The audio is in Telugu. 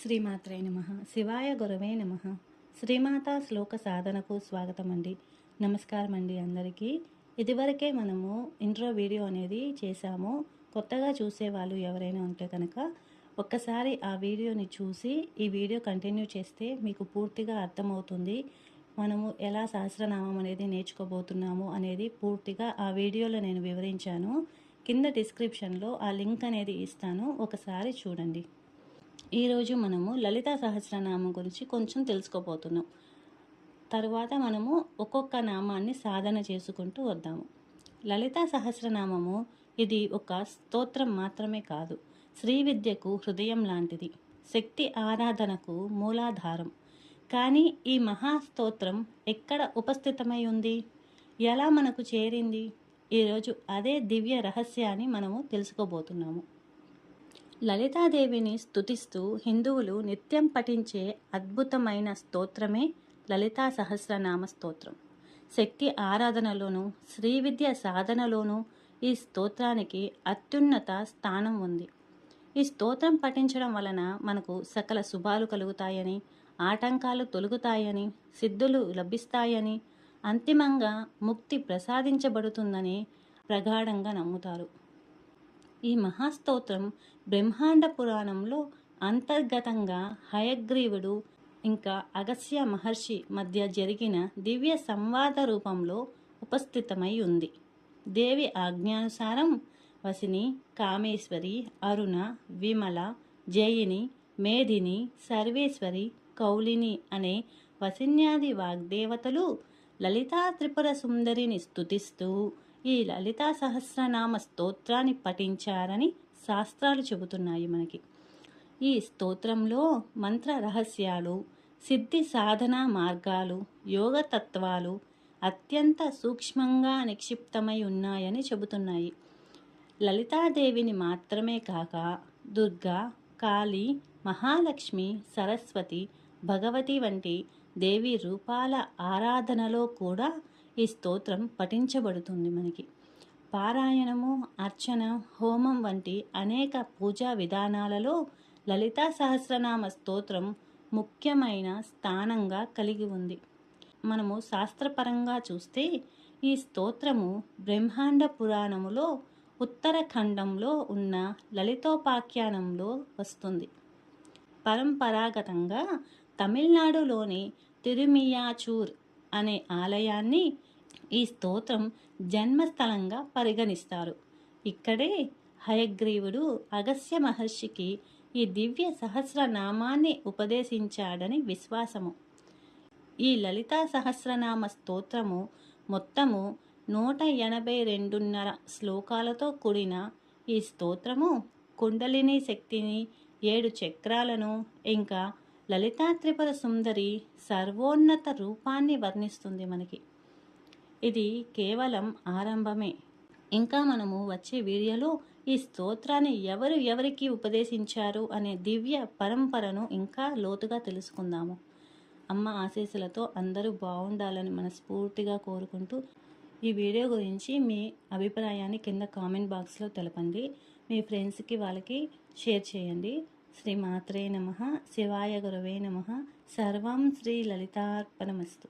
శ్రీమాత్రే నమః. శివాయ గురవే నమః. శ్రీమాత శ్లోక సాధనకు స్వాగతం అండి. నమస్కారం అండి అందరికీ. ఇదివరకే మనము ఇంట్రో వీడియో అనేది చేశాము. కొత్తగా చూసేవాళ్ళు ఎవరైనా ఉంటే కనుక ఒక్కసారి ఆ వీడియోని చూసి ఈ వీడియో కంటిన్యూ చేస్తే మీకు పూర్తిగా అర్థమవుతుంది. మనము ఎలా సహస్రనామం అనేది నేర్చుకోబోతున్నాము అనేది పూర్తిగా ఆ వీడియోలో నేను వివరించాను. కింద డిస్క్రిప్షన్లో ఆ లింక్ అనేది ఇస్తాను, ఒకసారి చూడండి. ఈరోజు మనము లలితా సహస్రనామం గురించి కొంచెం తెలుసుకోబోతున్నాం. తర్వాత మనము ఒక్కొక్క నామాన్ని సాధన చేసుకుంటూ వద్దాము. లలితా సహస్రనామము ఇది ఒక స్తోత్రం మాత్రమే కాదు, శ్రీ విద్యకు హృదయం లాంటిది, శక్తి ఆరాధనకు మూలాధారం. కానీ ఈ మహాస్తోత్రం ఎక్కడ ఉపస్థితమై ఉంది, ఎలా మనకు చేరింది? ఈరోజు అదే దివ్య రహస్యాన్ని మనము తెలుసుకోబోతున్నాము. లలితాదేవిని స్తుతిస్తూ హిందువులు నిత్యం పఠించే అద్భుతమైన స్తోత్రమే లలితా సహస్రనామ స్తోత్రం. శక్తి ఆరాధనలోనూ శ్రీ విద్య సాధనలోనూ ఈ స్తోత్రానికి అత్యున్నత స్థానం ఉంది. ఈ స్తోత్రం పఠించడం వలన మనకు సకల శుభాలు కలుగుతాయని, ఆటంకాలు తొలగుతాయని, సిద్ధులు లభిస్తాయని, అంతిమంగా ముక్తి ప్రసాదించబడుతుందని ప్రగాఢంగా నమ్ముతారు. ఈ మహాస్తోత్రం బ్రహ్మాండ పురాణంలో అంతర్గతంగా హయగ్రీవుడు ఇంకా అగస్త్య మహర్షి మధ్య జరిగిన దివ్య సంవాద రూపంలో ఉపస్థితమై ఉంది. దేవి ఆజ్ఞానుసారం వసిని, కామేశ్వరి, అరుణ, విమల, జయిని, మేధిని, సర్వేశ్వరి, కౌలిని అనే వసిన్యాది వాగ్దేవతలు లలితా త్రిపుర సుందరిని స్తుతిస్తూ ఈ లలితా సహస్రనామ స్తోత్రాన్ని పఠించారని శాస్త్రాలు చెబుతున్నాయి మనకి. ఈ స్తోత్రంలో మంత్ర రహస్యాలు, సిద్ధి సాధన మార్గాలు, యోగ తత్వాలు అత్యంత సూక్ష్మంగా నిక్షిప్తమై ఉన్నాయని చెబుతున్నాయి. లలితాదేవిని మాత్రమే కాక దుర్గా, కాళీ, మహాలక్ష్మి, సరస్వతి, భగవతి వంటి దేవి రూపాల ఆరాధనలో కూడా ఈ స్తోత్రం పఠించబడుతుంది మనకి. పారాయణము, అర్చన, హోమం వంటి అనేక పూజా విధానాలలో లలితా సహస్రనామ స్తోత్రం ముఖ్యమైన స్థానంగా కలిగి ఉంది. మనము శాస్త్రపరంగా చూస్తే ఈ స్తోత్రము బ్రహ్మాండ పురాణములో ఉత్తరఖండంలో ఉన్న లలితోపాఖ్యానంలో వస్తుంది. పరంపరాగతంగా తమిళనాడులోని తిరుమియాచూర్ అనే ఆలయాన్ని ఈ స్తోత్రం జన్మస్థలంగా పరిగణిస్తారు. ఇక్కడే హయగ్రీవుడు అగస్త్య మహర్షికి ఈ దివ్య సహస్రనామాన్ని ఉపదేశించాడని విశ్వాసము. ఈ లలితా సహస్రనామ స్తోత్రము మొత్తము 182.5 శ్లోకాలతో కూడిన ఈ స్తోత్రము కుండలిని శక్తిని, 7 చక్రాలను, ఇంకా లలితా త్రిపుర సుందరి సర్వోన్నత రూపాన్ని వర్ణిస్తుంది మనకి. ఇది కేవలం ఆరంభమే. ఇంకా మనము వచ్చే వీడియోలో ఈ స్తోత్రాన్ని ఎవరికి ఉపదేశించారు అనే దివ్య పరంపరను ఇంకా లోతుగా తెలుసుకుందాము. అమ్మ ఆశీస్సులతో అందరూ బాగుండాలని మనస్ఫూర్తిగా కోరుకుంటూ ఈ వీడియో గురించి మీ అభిప్రాయాన్ని కింద కామెంట్ బాక్స్లో తెలపండి. మీ ఫ్రెండ్స్కి వాళ్ళకి షేర్ చేయండి. శ్రీమాత్రే నమః. శివాయ గురవే నమః. సర్వం శ్రీ లలితార్పణమస్తు.